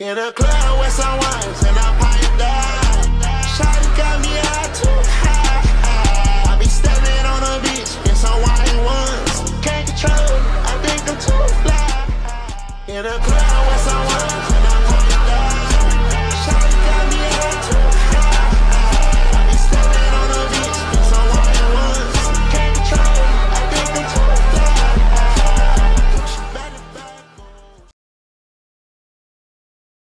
In a club with some wines and I pipe down. Shawty got me out too high. I be stepping on the beach in some white ones. Can't control, I think I'm too fly. In a club with some wines.